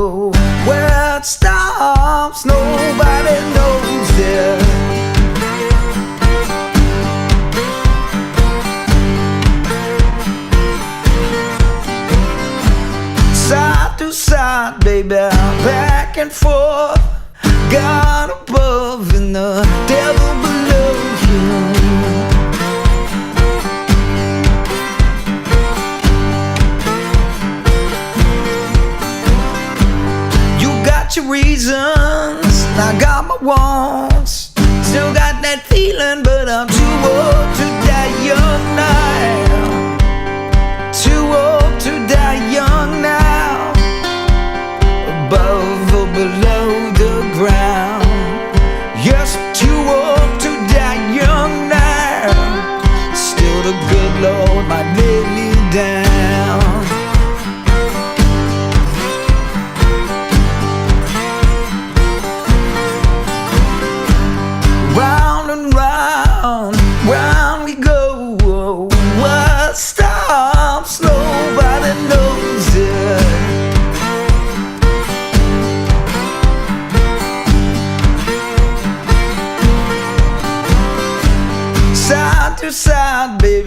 Where it stops, nobody knows it. Side to side, baby, back and forth, God above and the devil below you. Your reasons, I got my wants. Still got that feeling, but I'm too old to die young now. Too old to die young now. Above or below the ground. Yes, I'm too old to die young now. Still the good Lord might lay me down. Round and round, round we go. What stops, nobody knows it. Side to side, baby,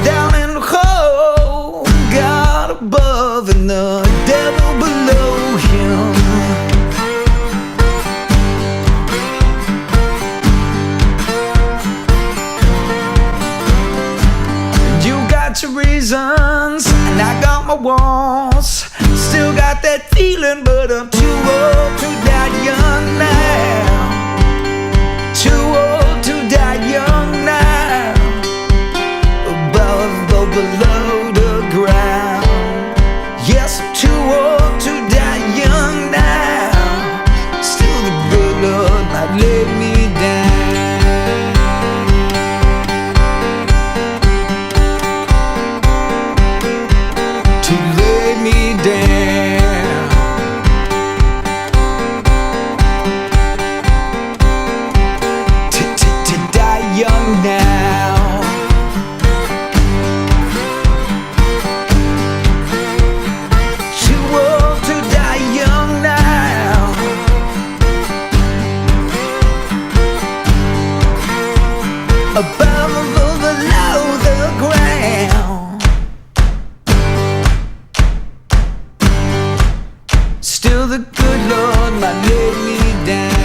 down in the hole, God above and the devil below him. Your reasons, and I got my wants. Still got that feeling, but I'm too old to die young now. Too old to die young now. Above or below the ground. Yes, I'm too old to die young now. Still the good Lord might lay me down. To lay me down. To die young now. Too old to die young now. Above or below the ground. Still the good Lord might lay me down.